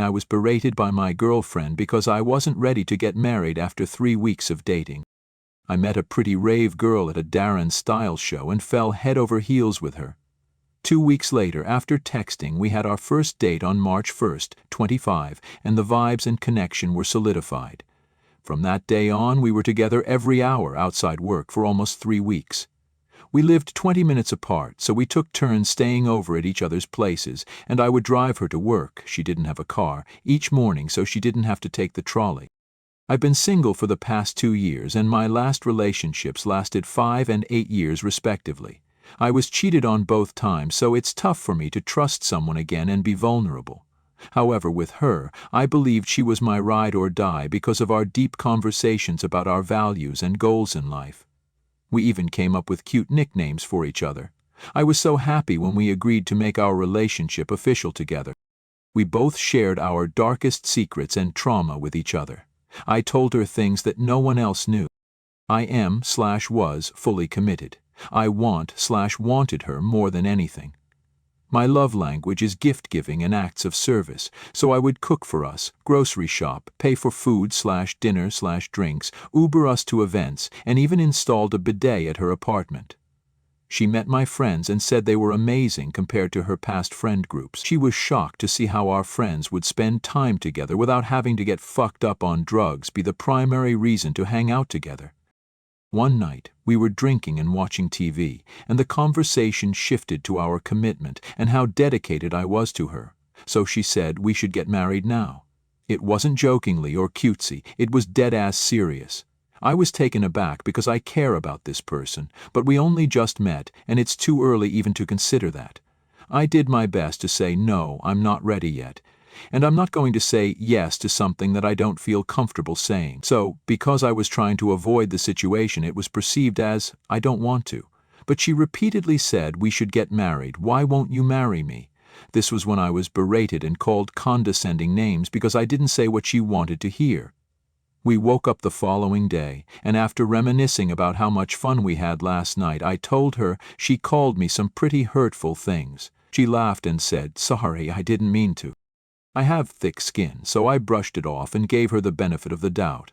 I was berated by my girlfriend because I wasn't ready to get married after 3 weeks of dating. I met a pretty rave girl at a Darren style show and fell head over heels with her. 2 weeks later, after texting, we had our first date on March 1st, 25, and the vibes and connection were solidified. From that day on, we were together every hour outside work for almost 3 weeks. We lived 20 minutes apart, so we took turns staying over at each other's places, and I would drive her to work, she didn't have a car, each morning so she didn't have to take the trolley. I've been single for the past 2 years, and my last relationships lasted 5 and 8 years respectively. I was cheated on both times, so it's tough for me to trust someone again and be vulnerable. However, with her, I believed she was my ride or die because of our deep conversations about our values and goals in life. We even came up with cute nicknames for each other. I was so happy when we agreed to make our relationship official together. We both shared our darkest secrets and trauma with each other. I told her things that no one else knew. I was fully committed. I wanted her more than anything. My love language is gift-giving and acts of service, so I would cook for us, grocery shop, pay for food/dinner/drinks, Uber us to events, and even installed a bidet at her apartment. She met my friends and said they were amazing compared to her past friend groups. She was shocked to see how our friends would spend time together without having to get fucked up on drugs be the primary reason to hang out together. One night, we were drinking and watching TV, and the conversation shifted to our commitment and how dedicated I was to her. So she said we should get married now. It wasn't jokingly or cutesy, it was dead-ass serious. I was taken aback because I care about this person, but we only just met, and it's too early even to consider that. I did my best to say no, I'm not ready yet. And I'm not going to say yes to something that I don't feel comfortable saying. So, because I was trying to avoid the situation, it was perceived as, I don't want to. But she repeatedly said we should get married, why won't you marry me? This was when I was berated and called condescending names because I didn't say what she wanted to hear. We woke up the following day, and after reminiscing about how much fun we had last night, I told her she called me some pretty hurtful things. She laughed and said, sorry, I didn't mean to. I have thick skin, so I brushed it off and gave her the benefit of the doubt.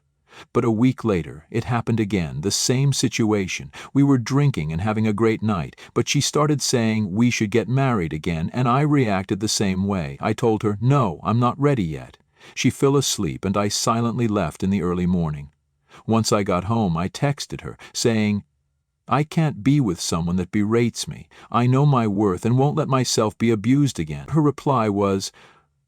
But a week later, it happened again, the same situation. We were drinking and having a great night, but she started saying we should get married again, and I reacted the same way. I told her, no, I'm not ready yet. She fell asleep, and I silently left in the early morning. Once I got home, I texted her, saying, I can't be with someone that berates me. I know my worth and won't let myself be abused again. Her reply was,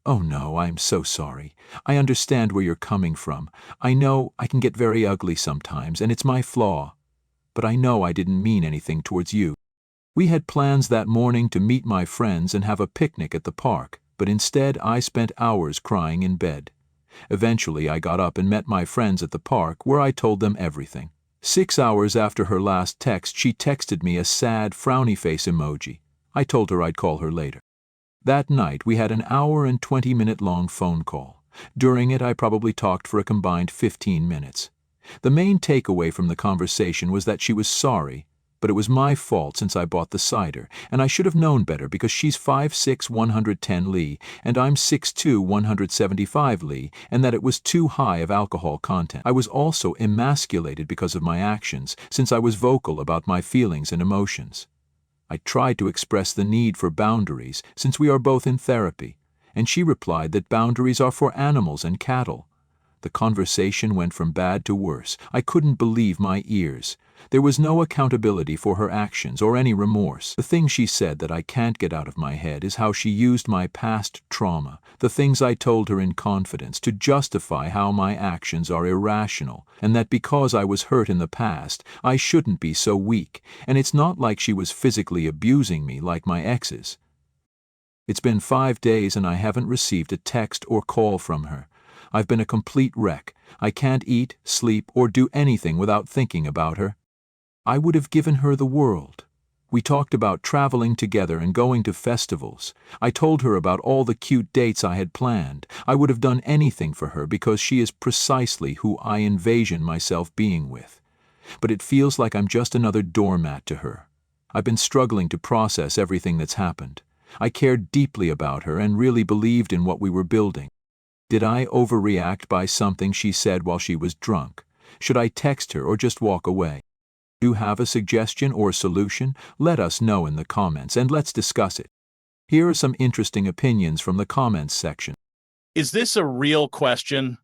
oh no, I'm so sorry. I understand where you're coming from. I know I can get very ugly sometimes, and it's my flaw. But I know I didn't mean anything towards you. We had plans that morning to meet my friends and have a picnic at the park, but instead I spent hours crying in bed. Eventually I got up and met my friends at the park, where I told them everything. 6 hours after her last text, she texted me a sad, frowny face emoji. I told her I'd call her later. That night, we had an hour and 20-minute long phone call. During it, I probably talked for a combined 15 minutes. The main takeaway from the conversation was that she was sorry, but it was my fault since I bought the cider, and I should have known better because she's 5'6", 110 Li, and I'm 6'2", 175 Li, and that it was too high of alcohol content. I was also emasculated because of my actions, since I was vocal about my feelings and emotions. I tried to express the need for boundaries, since we are both in therapy, and she replied that boundaries are for animals and cattle. The conversation went from bad to worse. I couldn't believe my ears. There was no accountability for her actions or any remorse. The thing she said that I can't get out of my head is how she used my past trauma, the things I told her in confidence, to justify how my actions are irrational, and that because I was hurt in the past, I shouldn't be so weak, and it's not like she was physically abusing me like my exes. It's been 5 days and I haven't received a text or call from her. I've been a complete wreck. I can't eat, sleep, or do anything without thinking about her. I would have given her the world. We talked about traveling together and going to festivals. I told her about all the cute dates I had planned. I would have done anything for her because she is precisely who I envision myself being with. But it feels like I'm just another doormat to her. I've been struggling to process everything that's happened. I cared deeply about her and really believed in what we were building. Did I overreact by something she said while she was drunk? Should I text her or just walk away? Do you have a suggestion or solution? Let us know in the comments and let's discuss it. Here are some interesting opinions from the comments section. Is this a real question?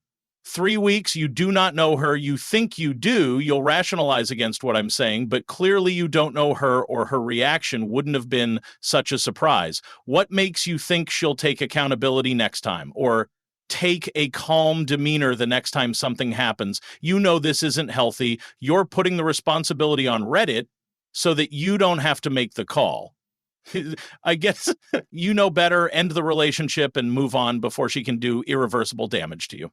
3 weeks, you do not know her, you think you do, you'll rationalize against what I'm saying, but clearly you don't know her or her reaction wouldn't have been such a surprise. What makes you think she'll take accountability next time? Or take a calm demeanor the next time something happens? You know this isn't healthy. You're putting the responsibility on Reddit so that you don't have to make the call. I guess you know better, end the relationship and move on before she can do irreversible damage to you.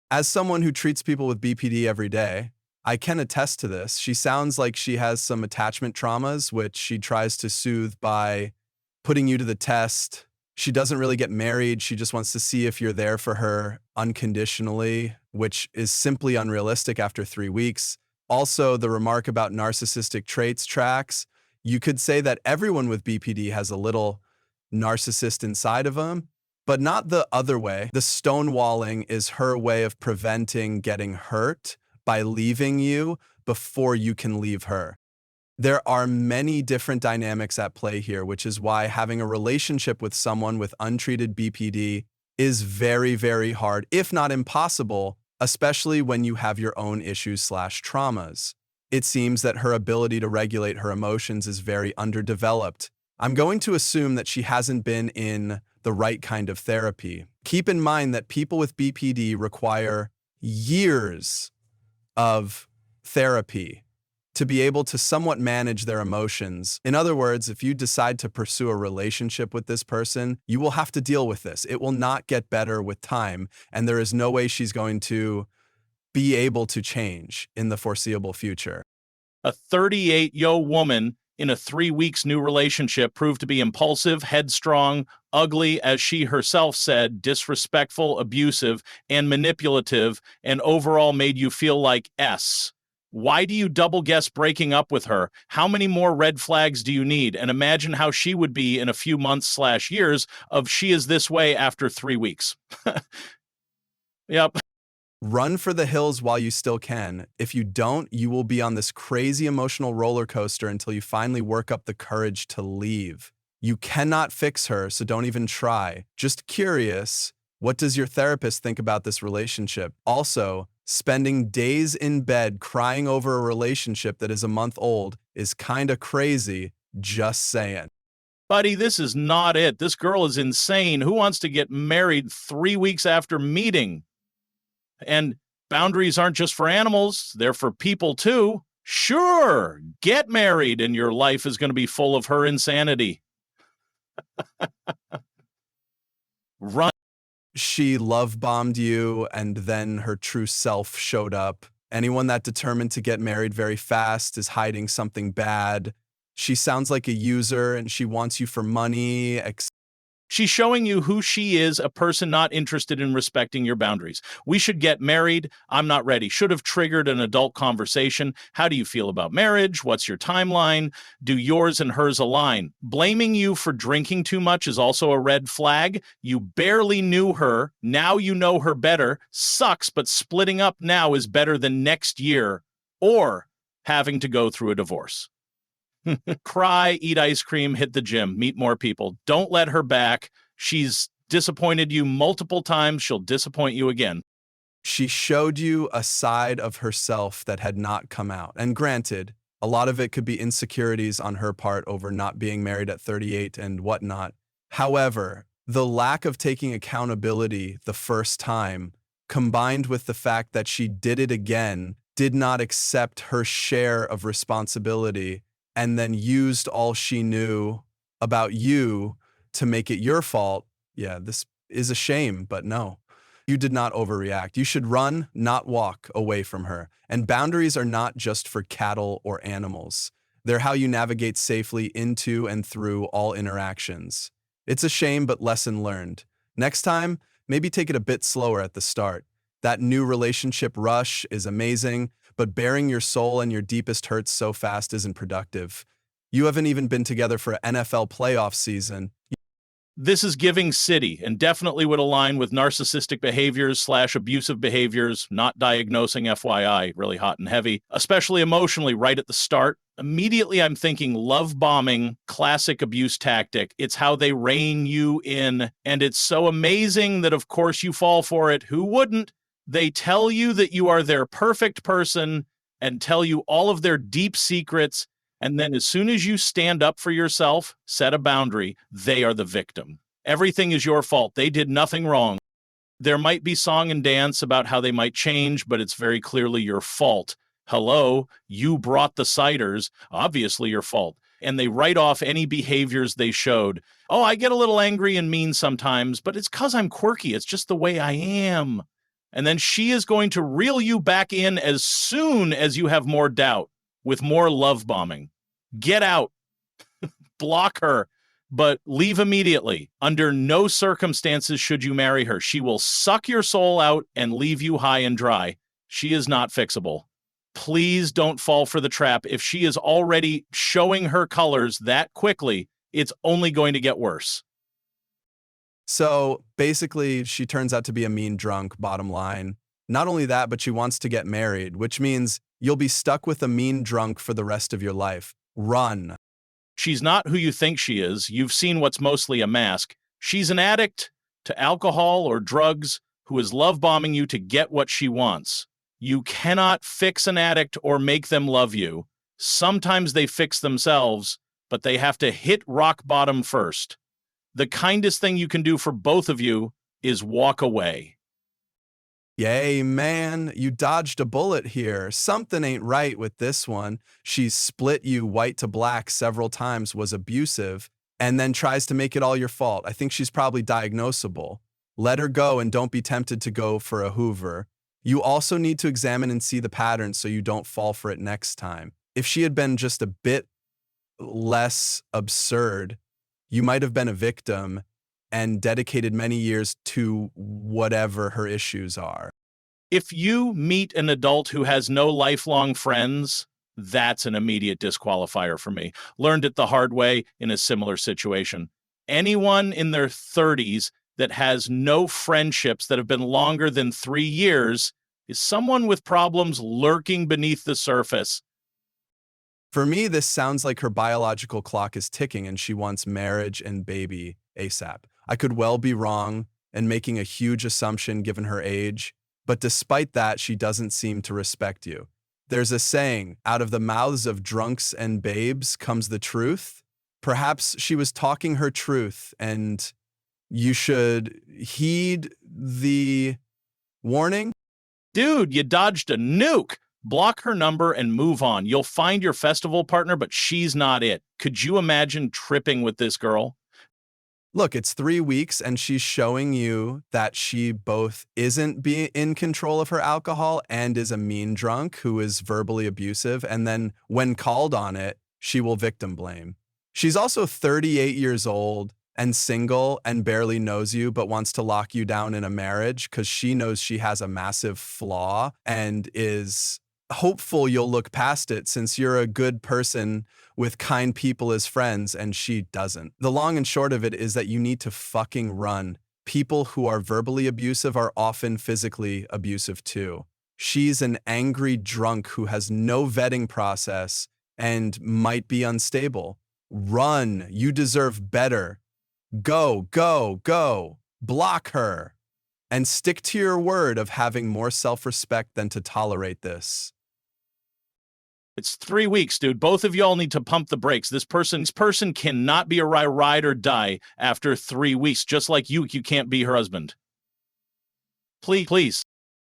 As someone who treats people with BPD every day, I can attest to this. She sounds like she has some attachment traumas, which she tries to soothe by putting you to the test. She doesn't really get married. She just wants to see if you're there for her unconditionally, which is simply unrealistic after 3 weeks. Also, the remark about narcissistic traits tracks. You could say that everyone with BPD has a little narcissist inside of them, but not the other way. The stonewalling is her way of preventing getting hurt by leaving you before you can leave her. There are many different dynamics at play here, which is why having a relationship with someone with untreated BPD is very, very hard, if not impossible, especially when you have your own issues/traumas. It seems that her ability to regulate her emotions is very underdeveloped. I'm going to assume that she hasn't been in the right kind of therapy. Keep in mind that people with BPD require years of therapy to be able to somewhat manage their emotions. In other words, if you decide to pursue a relationship with this person, you will have to deal with this. It will not get better with time, and there is no way she's going to be able to change in the foreseeable future. A 38-year woman in a 3 weeks new relationship proved to be impulsive, headstrong, ugly, as she herself said, disrespectful, abusive, and manipulative, and overall made you feel like S. Why do you double guess breaking up with her? How many more red flags do you need? And imagine how she would be in a few months/years of she is this way after 3 weeks. Yep. Run for the hills while you still can. If you don't, you will be on this crazy emotional roller coaster until you finally work up the courage to leave. You cannot fix her, so don't even try. Just curious, what does your therapist think about this relationship? Also, spending days in bed crying over a relationship that is a month old is kinda crazy, just saying. Buddy, this is not it. This girl is insane. Who wants to get married 3 weeks after meeting? And boundaries aren't just for animals, they're for people too. Sure, get married and your life is going to be full of her insanity. Run. She love-bombed you, and then her true self showed up. Anyone that determined to get married very fast is hiding something bad. She sounds like a user, and she wants you for money, She's showing you who she is, a person not interested in respecting your boundaries. We should get married. I'm not ready. Should have triggered an adult conversation. How do you feel about marriage? What's your timeline? Do yours and hers align? Blaming you for drinking too much is also a red flag. You barely knew her. Now you know her better. Sucks, but splitting up now is better than next year or having to go through a divorce. Cry, eat ice cream, hit the gym, meet more people. Don't let her back. She's disappointed you multiple times. She'll disappoint you again. She showed you a side of herself that had not come out. And granted, a lot of it could be insecurities on her part over not being married at 38 and whatnot. However, the lack of taking accountability the first time, combined with the fact that she did it again, did not accept her share of responsibility, and then used all she knew about you to make it your fault. Yeah, this is a shame, but no. You did not overreact. You should run, not walk, away from her. And boundaries are not just for cattle or animals. They're how you navigate safely into and through all interactions. It's a shame, but lesson learned. Next time, maybe take it a bit slower at the start. That new relationship rush is amazing, but bearing your soul and your deepest hurts so fast isn't productive. You haven't even been together for an NFL playoff season. This is giving city and definitely would align with narcissistic behaviors / abusive behaviors, not diagnosing FYI, really hot and heavy, especially emotionally right at the start. Immediately, I'm thinking love bombing, classic abuse tactic. It's how they rein you in. And it's so amazing that, of course, you fall for it. Who wouldn't? They tell you that you are their perfect person and tell you all of their deep secrets. And then as soon as you stand up for yourself, set a boundary, they are the victim. Everything is your fault. They did nothing wrong. There might be song and dance about how they might change, but it's very clearly your fault. Hello, you brought the ciders, obviously your fault. And they write off any behaviors they showed. Oh, I get a little angry and mean sometimes, but it's because I'm quirky. It's just the way I am. And then she is going to reel you back in as soon as you have more doubt with more love bombing. Get out, block her, but leave immediately. Under no circumstances should you marry her. She will suck your soul out and leave you high and dry. She is not fixable. Please don't fall for the trap. If she is already showing her colors that quickly, it's only going to get worse. So basically, she turns out to be a mean drunk, bottom line. Not only that, but she wants to get married, which means you'll be stuck with a mean drunk for the rest of your life. Run. She's not who you think she is. You've seen what's mostly a mask. She's an addict to alcohol or drugs who is love bombing you to get what she wants. You cannot fix an addict or make them love you. Sometimes they fix themselves, but they have to hit rock bottom first. The kindest thing you can do for both of you is walk away. Yay, man, you dodged a bullet here. Something ain't right with this one. She's split you white to black several times, was abusive, and then tries to make it all your fault. I think she's probably diagnosable. Let her go and don't be tempted to go for a Hoover. You also need to examine and see the pattern so you don't fall for it next time. If she had been just a bit less absurd, you might have been a victim and dedicated many years to whatever her issues are. If you meet an adult who has no lifelong friends, that's an immediate disqualifier for me. Learned it the hard way in a similar situation. Anyone in their 30s that has no friendships that have been longer than 3 years is someone with problems lurking beneath the surface. For me, this sounds like her biological clock is ticking and she wants marriage and baby ASAP. I could well be wrong and making a huge assumption given her age, but despite that, she doesn't seem to respect you. There's a saying, out of the mouths of drunks and babes comes the truth. Perhaps she was talking her truth and you should heed the warning. Dude, you dodged a nuke. Block her number and move on. You'll find your festival partner, but she's not it. Could you imagine tripping with this girl? Look, it's 3 weeks and she's showing you that she both isn't being in control of her alcohol and is a mean drunk who is verbally abusive. And then when called on it, she will victim blame. She's also 38 years old and single and barely knows you, but wants to lock you down in a marriage because she knows she has a massive flaw and is hopeful you'll look past it since you're a good person with kind people as friends and she doesn't. The long and short of it is that you need to fucking run. People who are verbally abusive are often physically abusive too. She's an angry drunk who has no vetting process and might be unstable. Run. You deserve better. Go, go, go. Block her. And stick to your word of having more self-respect than to tolerate this. It's 3 weeks, dude. Both of y'all need to pump the brakes. This person cannot be a ride or die after 3 weeks, just like you can't be her husband. Please.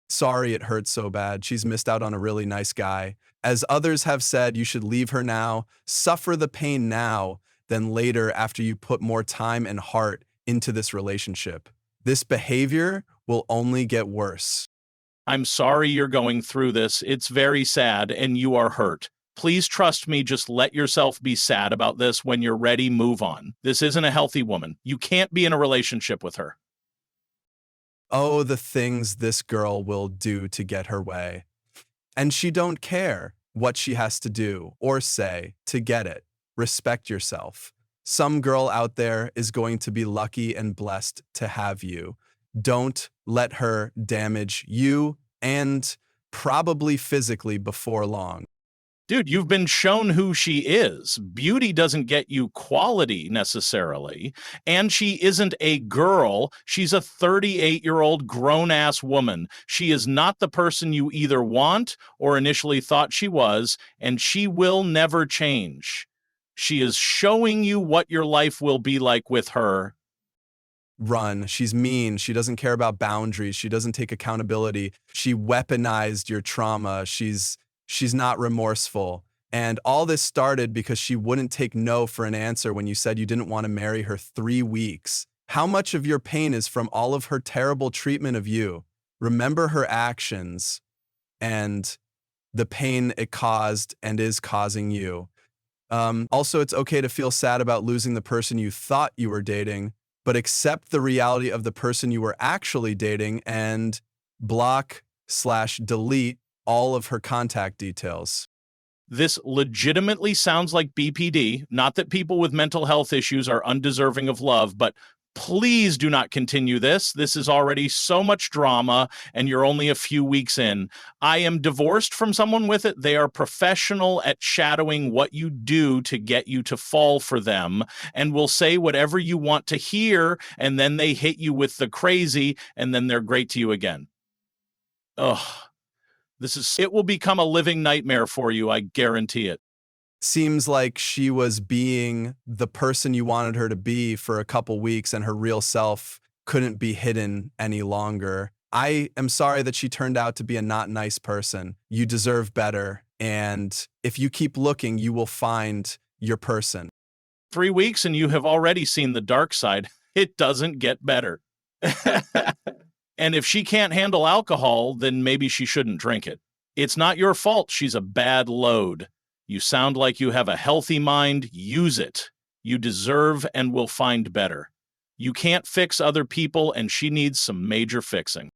Sorry it hurts so bad. She's missed out on a really nice guy. As others have said, you should leave her now. Suffer the pain now than later after you put more time and heart into this relationship. This behavior will only get worse. I'm sorry you're going through this. It's very sad and you are hurt. Please trust me, just let yourself be sad about this. When you're ready, move on. This isn't a healthy woman. You can't be in a relationship with her. Oh, the things this girl will do to get her way. And she don't care what she has to do or say to get it. Respect yourself. Some girl out there is going to be lucky and blessed to have you. Don't let her damage you and probably physically before long. Dude, you've been shown who she is. Beauty doesn't get you quality necessarily. And she isn't a girl. She's a 38-year-old grown-ass woman. She is not the person you either want or initially thought she was, and she will never change. She is showing you what your life will be like with her. Run. She's mean. She doesn't care about boundaries. She doesn't take accountability. She weaponized your trauma. She's not remorseful. And all this started because she wouldn't take no for an answer when you said you didn't want to marry her 3 weeks. How much of your pain is from all of her terrible treatment of you? Remember her actions and the pain it caused and is causing you. Also, it's okay to feel sad about losing the person you thought you were dating, but accept the reality of the person you were actually dating and block/delete all of her contact details. This legitimately sounds like BPD. Not that people with mental health issues are undeserving of love, but please do not continue this. This is already so much drama, and you're only a few weeks in. I am divorced from someone with it. They are professional at shadowing what you do to get you to fall for them, and will say whatever you want to hear, and then they hit you with the crazy, and then they're great to you again. Ugh. It will become a living nightmare for you, I guarantee it. Seems like she was being the person you wanted her to be for a couple weeks and her real self couldn't be hidden any longer. I am sorry that she turned out to be a not nice person. You deserve better. And if you keep looking, you will find your person. 3 weeks and you have already seen the dark side. It doesn't get better. And if she can't handle alcohol, then maybe she shouldn't drink it. It's not your fault she's a bad load. You sound like you have a healthy mind. Use it. You deserve and will find better. You can't fix other people, and she needs some major fixing.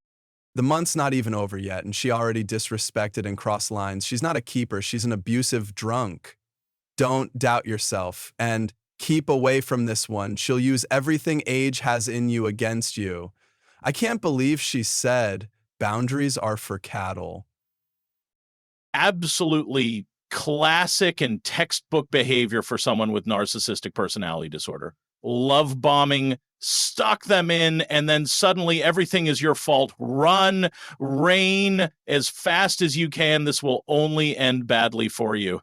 The month's not even over yet, and she already disrespected and crossed lines. She's not a keeper. She's an abusive drunk. Don't doubt yourself, and keep away from this one. She'll use everything age has in you against you. I can't believe she said boundaries are for cattle. Absolutely classic and textbook behavior for someone with narcissistic personality disorder. Love bombing, stuck them in, and then suddenly everything is your fault. Run, rain as fast as you can. This will only end badly for you.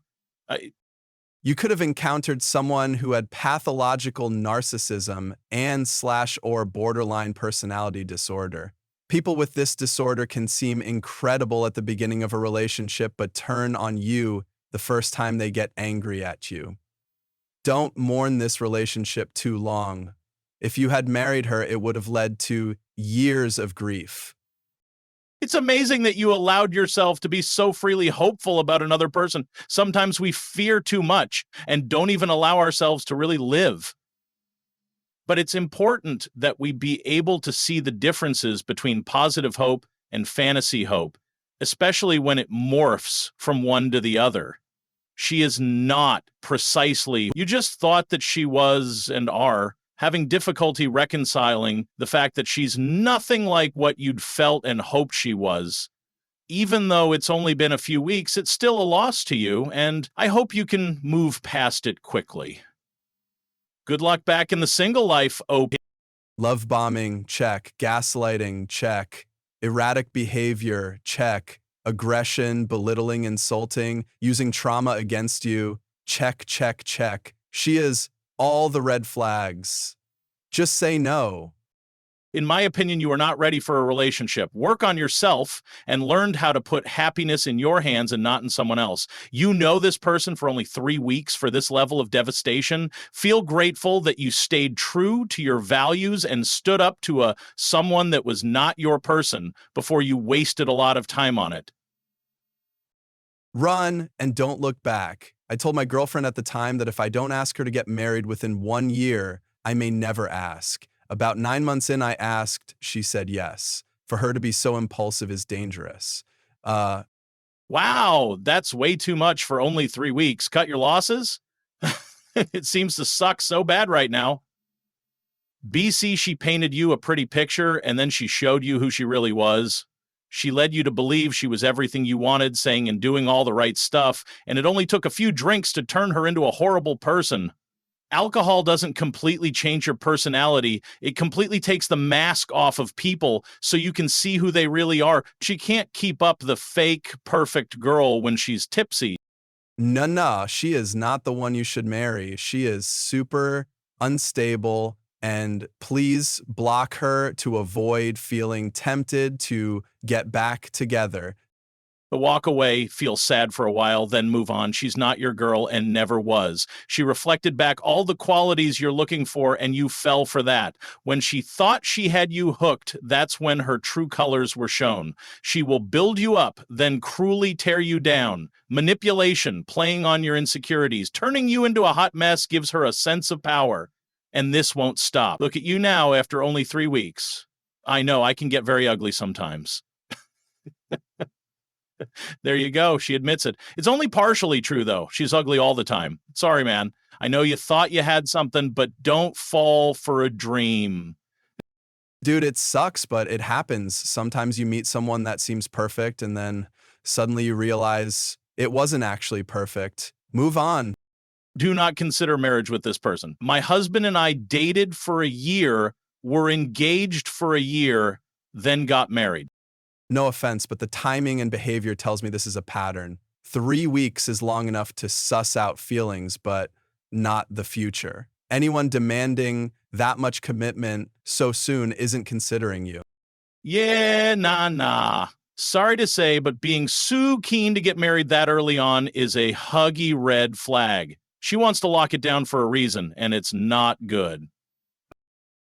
You could have encountered someone who had pathological narcissism and/or borderline personality disorder. People with this disorder can seem incredible at the beginning of a relationship, but turn on you the first time they get angry at you. Don't mourn this relationship too long. If you had married her, it would have led to years of grief. It's amazing that you allowed yourself to be so freely hopeful about another person. Sometimes we fear too much and don't even allow ourselves to really live. But it's important that we be able to see the differences between positive hope and fantasy hope, especially when it morphs from one to the other. She is not precisely, you just thought that she was and are having difficulty reconciling the fact that she's nothing like what you'd felt and hoped she was. Even though it's only been a few weeks, it's still a loss to you, and I hope you can move past it quickly. Good luck back in the single life, OP. Love bombing, check. Gaslighting, check. Erratic behavior, check. Aggression, belittling, insulting, using trauma against you, check, check, check. She is all the red flags. Just say no. In my opinion, you are not ready for a relationship. Work on yourself and learn how to put happiness in your hands and not in someone else. You know this person for only 3 weeks for this level of devastation. Feel grateful that you stayed true to your values and stood up to someone that was not your person before you wasted a lot of time on it. Run and don't look back. I told my girlfriend at the time that if I don't ask her to get married within 1 year, I may never ask. About 9 months in, I asked. She said yes. For her to be so impulsive is dangerous. Wow, that's way too much for only 3 weeks. Cut your losses? It seems to suck so bad right now. BC, she painted you a pretty picture, and then she showed you who she really was. She led you to believe she was everything you wanted, saying and doing all the right stuff, and it only took a few drinks to turn her into a horrible person. Alcohol doesn't completely change your personality. It completely takes the mask off of people so you can see who they really are. She can't keep up the fake, perfect girl when she's tipsy. No, she is not the one you should marry. She is super unstable, and please block her to avoid feeling tempted to get back together. To walk away, feel sad for a while, then move on. She's not your girl and never was. She reflected back all the qualities you're looking for, and you fell for that. When she thought she had you hooked, that's when her true colors were shown. She will build you up, then cruelly tear you down. Manipulation, playing on your insecurities, turning you into a hot mess gives her a sense of power. And this won't stop. Look at you now after only 3 weeks. I know I can get very ugly sometimes. There you go. She admits it. It's only partially true, though. She's ugly all the time. Sorry, man. I know you thought you had something, but don't fall for a dream. Dude, it sucks, but it happens. Sometimes you meet someone that seems perfect, and then suddenly you realize it wasn't actually perfect. Move on. Do not consider marriage with this person. My husband and I dated for a year, were engaged for a year, then got married. No offense, but the timing and behavior tells me this is a pattern. 3 weeks is long enough to suss out feelings, but not the future. Anyone demanding that much commitment so soon isn't considering you. Yeah, nah. Sorry to say, but being so keen to get married that early on is a huggy red flag. She wants to lock it down for a reason, and it's not good.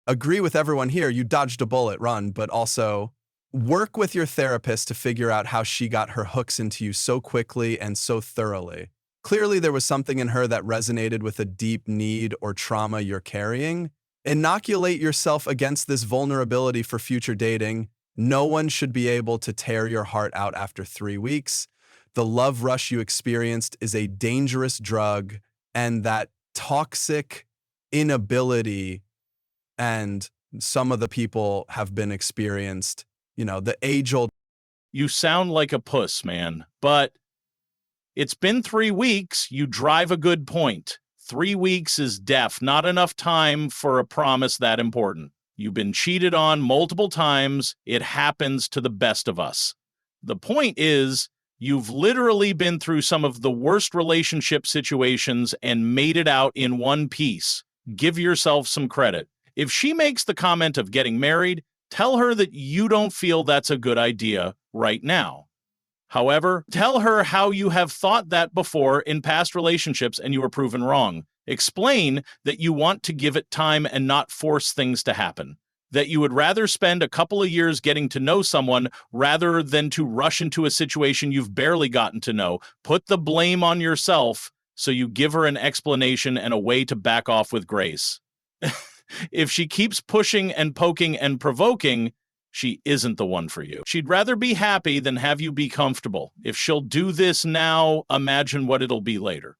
Agree with everyone here, you dodged a bullet, run, but also work with your therapist to figure out how she got her hooks into you so quickly and so thoroughly. Clearly, there was something in her that resonated with a deep need or trauma you're carrying. Inoculate yourself against this vulnerability for future dating. No one should be able to tear your heart out after 3 weeks. The love rush you experienced is a dangerous drug, and that toxic inability, and some of the people have been experienced, the age-old. You sound like a puss, man, but it's been 3 weeks. You drive a good point. 3 weeks is not enough time for a promise that important. You've been cheated on multiple times. It happens to the best of us. The point is, you've literally been through some of the worst relationship situations and made it out in one piece. Give yourself some credit. If she makes the comment of getting married, tell her that you don't feel that's a good idea right now. However, tell her how you have thought that before in past relationships and you were proven wrong. Explain that you want to give it time and not force things to happen. That you would rather spend a couple of years getting to know someone rather than to rush into a situation you've barely gotten to know. Put the blame on yourself so you give her an explanation and a way to back off with grace. If she keeps pushing and poking and provoking, she isn't the one for you. She'd rather be happy than have you be comfortable. If she'll do this now, imagine what it'll be later.